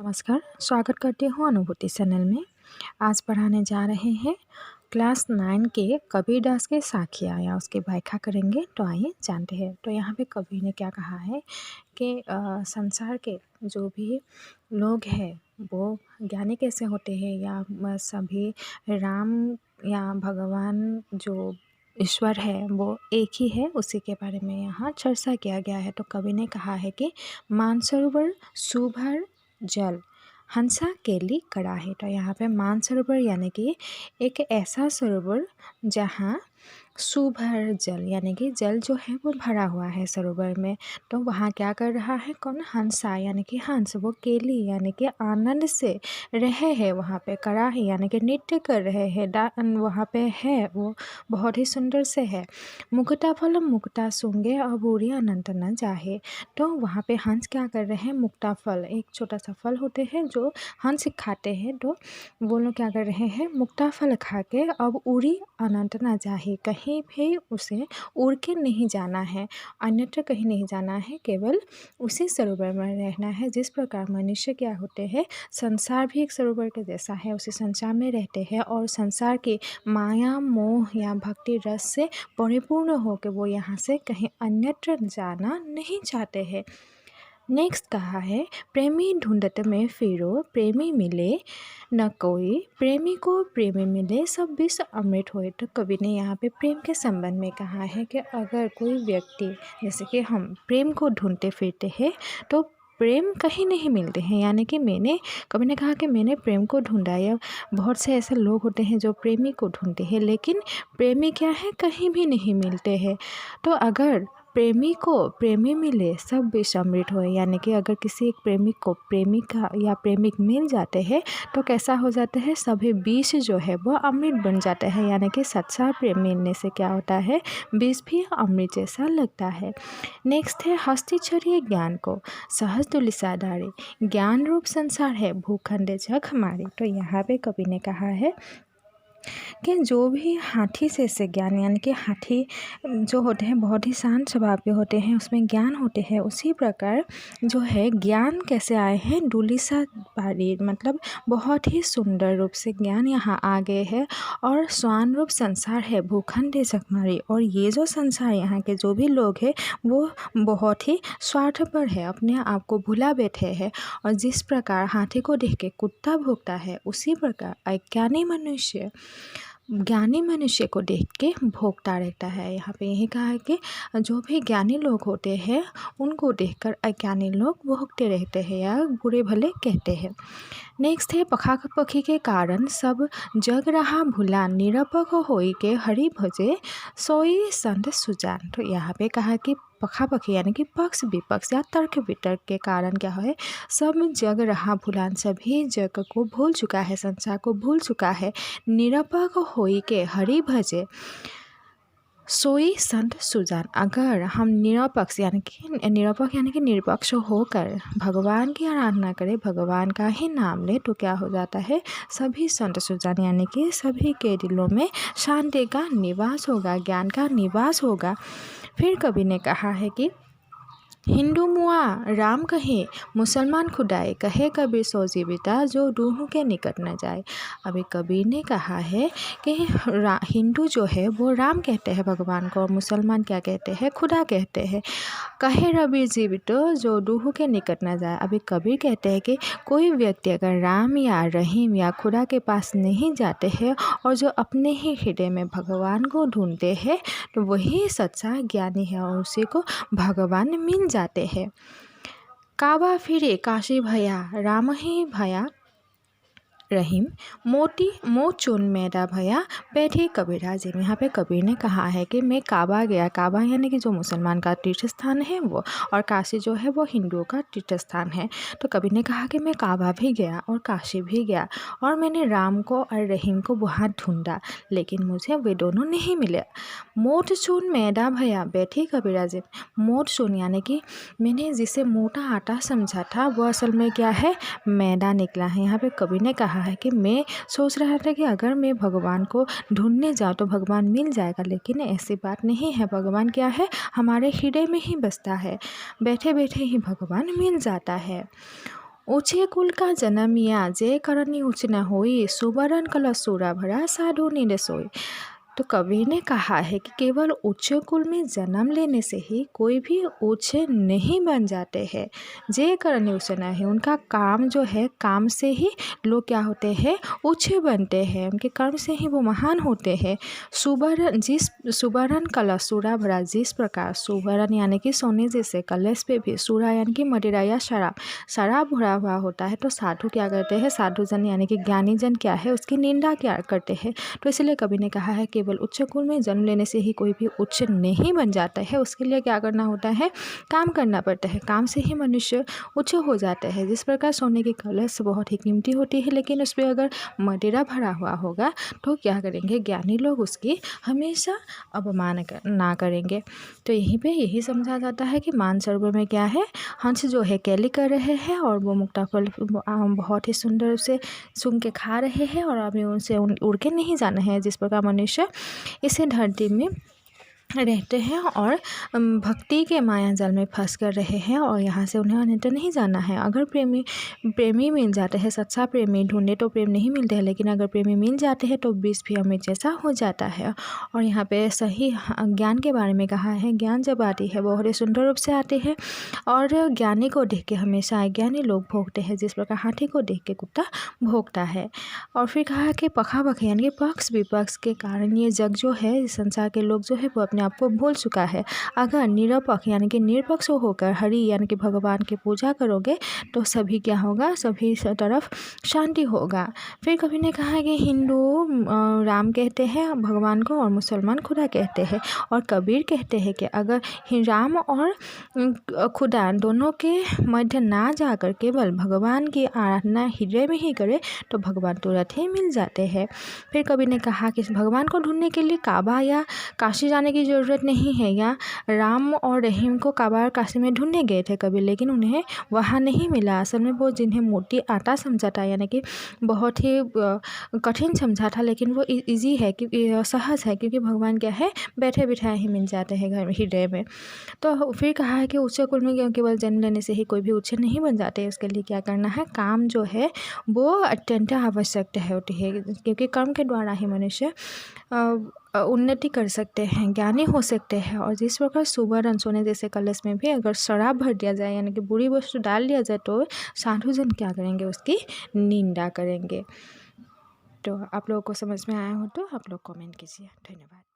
नमस्कार, स्वागत करती हूँ अनुभूति चैनल में। आज पढ़ाने जा रहे हैं क्लास 9 के कबीरदास के साखियाँ या उसकी व्याख्या करेंगे। तो आइए जानते हैं। तो यहाँ पे कबीर ने क्या कहा है कि संसार के जो भी लोग हैं वो ज्ञानी कैसे होते हैं या सभी राम या भगवान जो ईश्वर है वो एक ही है, उसी के बारे में यहाँ चर्चा किया गया है। तो कवि ने कहा है कि मानसरोवर सुभर जल हंसा केली कड़ा है। तो यहाँ पे मानसरोवर यानी कि एक ऐसा सरोवर जहाँ सुभर जल यानी कि जल जो है वो भरा हुआ है सरोवर में। तो वहाँ क्या कर रहा है, कौन, हंसा यानी कि हंस, वो केली यानी कि आनंद से रहे हैं वहाँ पे, कड़ा है यानी कि नृत्य कर रहे हैं, वहाँ पे है वो बहुत ही सुंदर से है। मुक्ता फल मुक्ता सूंगे अबूरी अनंत न जाहे। तो वहाँ पे हंस क्या कर रहे हैं, मुक्ता फल एक छोटा सा फल होते हैं जो हंस खाते हैं। तो वो लोग क्या कर रहे हैं, मुक्ता फल खा के अब उड़ी अनंत न जाहे, कहीं भी उसे उड़ के नहीं जाना है, अन्यत्र कहीं नहीं जाना है, केवल उसी सरोवर में रहना है। जिस प्रकार मनुष्य क्या होते हैं, संसार भी एक सरोवर के जैसा है, उसी संसार में रहते हैं और संसार की माया मोह या भक्ति रस से परिपूर्ण होकर वो यहाँ से कहीं अन्यत्र जाना नहीं चाहते हैं। नेक्स्ट कहा है, प्रेमी ढूंढत में फिरो प्रेमी मिले न कोई, प्रेमी को प्रेमी मिले सब विष अमृत होए। तो कवि ने यहाँ पे प्रेम के संबंध में कहा है कि अगर कोई व्यक्ति, जैसे कि हम प्रेम को ढूंढते फिरते हैं तो प्रेम कहीं नहीं मिलते हैं, यानी कि कवि ने कहा कि मैंने प्रेम को ढूंढा। या बहुत से ऐसे लोग होते हैं जो प्रेमी को ढूंढते हैं लेकिन प्रेमी क्या है, कहीं भी नहीं मिलते हैं। तो अगर प्रेमी को प्रेमी मिले सब विष अमृत होए, यानी कि अगर किसी एक प्रेमी को प्रेमिका या प्रेमिक मिल जाते हैं तो कैसा हो जाता है, सभी विष जो है वो अमृत बन जाता है। यानी कि सच्चा प्रेम मिलने से क्या होता है, विष भी अमृत जैसा लगता है। नेक्स्ट है, हस्ती छड़िए ज्ञान को सहज तुलिसा डारे, ज्ञान रूप संसार है भूखंडे जग हमारे। तो यहाँ पे कवि ने कहा है कि जो भी हाथी से ज्ञान, यानी कि हाथी जो होते हैं बहुत ही शांत स्वभाव के होते हैं, उसमें ज्ञान होते हैं, उसी प्रकार जो है ज्ञान कैसे आए हैं, डुलिसा पारी, मतलब बहुत ही सुंदर रूप से ज्ञान यहाँ आ गए हैं। और स्वान रूप संसार है भूखंड जगमारी, और ये जो संसार यहाँ के जो भी लोग हैं वो बहुत ही स्वार्थपर है, अपने आप को भुला बैठे हैं। और जिस प्रकार हाथी को देख के कुत्ता भोगता है, उसी प्रकार ज्ञानी मनुष्य को देख के भोगता रहता है। यहाँ पे यही कहा है कि जो भी ज्ञानी लोग होते हैं उनको देखकर अज्ञानी लोग भोगते रहते हैं या बुरे भले कहते हैं। नेक्स्ट है, पखा पखी के कारण सब जग रहा भूला, निरपक होई के हरि भजे सोई संत सुजान। तो यहाँ पे कहा कि पखा पखी यानी कि पक्ष विपक्ष या तर्क वितर्क के कारण क्या है, सब जग रहा भूलान, सभी जग को भूल चुका है, संसार को भूल चुका है, निरपक होई के हरि भजे सोई संत सुजान। अगर हम निरपक्ष यानी कि निरपक्ष होकर भगवान की आराधना करें, भगवान का ही नाम ले, तो क्या हो जाता है, सभी संत सुजान यानी कि सभी के दिलों में शांति का निवास होगा, ज्ञान का निवास होगा। फिर कवि ने कहा है कि हिंदू मुआ राम कहे मुसलमान खुदाए, कहे कबीर सो जीविता जो रूह के निकट न जाए। अभी कबीर ने कहा है कि हिंदू जो है वो राम कहते हैं भगवान को, और मुसलमान क्या कहते हैं, खुदा कहते हैं। कहे रबीर जीवित जो रूह के निकट न जाए। अभी कबीर कहते हैं कि कोई व्यक्ति अगर राम या रहीम या खुदा के पास नहीं जाते हैं और जो अपने ही हृदय में भगवान को ढूंढते हैं तो वही सच्चा ज्ञानी है और उसी को भगवान मिल जाते हैं। काबा फिरे काशी भया राम ही भया रहीम, मोती मोचुन मैदा भया बैठे कबीराजी। यहाँ पे कबीर ने कहा है कि मैं काबा गया, काबा यानी कि जो मुसलमान का तीर्थ स्थान है वो, और काशी जो है वो हिंदुओं का तीर्थ स्थान है। तो कबीर ने कहा कि मैं काबा भी गया और काशी भी गया और मैंने राम को और रहीम को वहाँ ढूंढा, लेकिन मुझे वे दोनों नहीं मिले। मोट चून मैदा भया बैठे कबीराजी। मोट चून यानी कि मैंने जिसे मोटा आटा समझा था वो असल में क्या है, मैदा निकला है। यहाँ पे कबीर ने कहा है कि मैं सोच रहा था कि अगर मैं भगवान को ढूंढने जाऊँ तो भगवान मिल जाएगा, लेकिन ऐसी बात नहीं है। भगवान क्या है, हमारे हृदय में ही बसता है, बैठे बैठे ही भगवान मिल जाता है। ऊँचे कुल का जन्मिया जे करनी उच्च न होई, सुबरन कल सूरा भरा साधु निंद सोई। तो कवि ने कहा है कि केवल उच्च कुल में जन्म लेने से ही कोई भी उच्च नहीं बन जाते हैं। जे करनी उच्च न है, उनका काम जो है, काम से ही लोग क्या होते हैं, उच्च बनते हैं, उनके कर्म से ही वो महान होते हैं। सुबरन कलश सूरा भरा, जिस प्रकार सुबरन यानी कि सोने जैसे कलश पे भी सूरा यानी कि मदिरा या शराब भरा हुआ होता है, तो साधु क्या करते हैं, साधु जन यानी कि ज्ञानी जन क्या है, उसकी निंदा क्या करते हैं। तो इसलिए कवि ने कहा है केवल उच्च कुल में जन्म लेने से ही कोई भी उच्च नहीं बन जाता है। उसके लिए क्या करना होता है, काम करना पड़ता है, काम से ही मनुष्य उच्च हो जाता है। जिस प्रकार सोने की कलश बहुत ही कीमती होती है, लेकिन उस पर अगर मदिरा भरा हुआ होगा तो क्या करेंगे, ज्ञानी लोग उसकी हमेशा अपमान ना करेंगे। तो यहीं पे यही समझा जाता है कि मानसरोवर में क्या है, हंस जो है कैली कर रहे हैं और वो मुक्ताफल बहुत ही सुंदर से सूंघ के खा रहे हैं और अभी उनसे उड़ के नहीं जाना है। जिस प्रकार मनुष्य इसे धरती में रहते हैं और भक्ति के माया जाल में फंस कर रहे हैं और यहाँ से उन्हें अन्यत्र नहीं जाना है। अगर प्रेमी मिल जाते हैं, सच्चा प्रेमी ढूंढे तो प्रेम नहीं मिलते हैं, लेकिन अगर प्रेमी मिल जाते हैं तो विष भी अमृत जैसा हो जाता है। और यहाँ पे सही ज्ञान के बारे में कहा है, ज्ञान जब आती है बहुत ही सुंदर रूप से आती है और ज्ञानी को देख के हमेशा अज्ञानी लोग भोगते हैं, जिस प्रकार हाथी को देख के कुत्ता भोगता है। और फिर कहा कि पखा बखे यानी कि पक्ष विपक्ष के कारण ये जग जो है, इस संसार के लोग जो है वो अपने आप को भूल चुका है। अगर निरपक्ष यानी कि निरपक्ष होकर हरि यानी कि भगवान की पूजा करोगे तो सभी क्या होगा, सभी तरफ शांति होगा। फिर कभी ने कहा कि हिंदू राम कहते हैं भगवान को और मुसलमान खुदा कहते हैं, और कबीर कहते हैं कि अगर राम और खुदा दोनों के मध्य ना जाकर केवल भगवान की आराधना हृदय में ही करे तो भगवान तुरंत ही मिल जाते हैं। फिर कबीर ने कहा कि भगवान को ढूंढने के लिए काबा या काशी जाने की ज़रूरत नहीं है। या राम और रहीम को काबा और काशी में ढूंढने गए थे कबीर, लेकिन उन्हें वहाँ नहीं मिला। असल में वो जिन्हें मूर्ति आटा समझा था, यानी कि बहुत ही कठिन समझा था, लेकिन वो ईजी है क्योंकि सहज है, क्योंकि भगवान क्या है, बैठे बिठाए ही मिल जाते हैं घर हृदय में। तो फिर कहा है कि उच्च कुल में केवल जन्म लेने से ही कोई भी उच्च नहीं बन जाते। उसके लिए क्या करना है, काम जो है वो अत्यंत आवश्यक होती है, क्योंकि कर्म के द्वारा ही मनुष्य उन्नति कर सकते हैं, ज्ञानी हो सकते हैं। और जिस प्रकार सुवर्ण सोने जैसे कलश में भी अगर शराब भर दिया जाए यानी कि बुरी वस्तु डाल दिया जाए तो साधुजन क्या करेंगे, उसकी निंदा करेंगे। तो आप लोगों को समझ में आया हो तो आप लोग कमेंट कीजिए। धन्यवाद।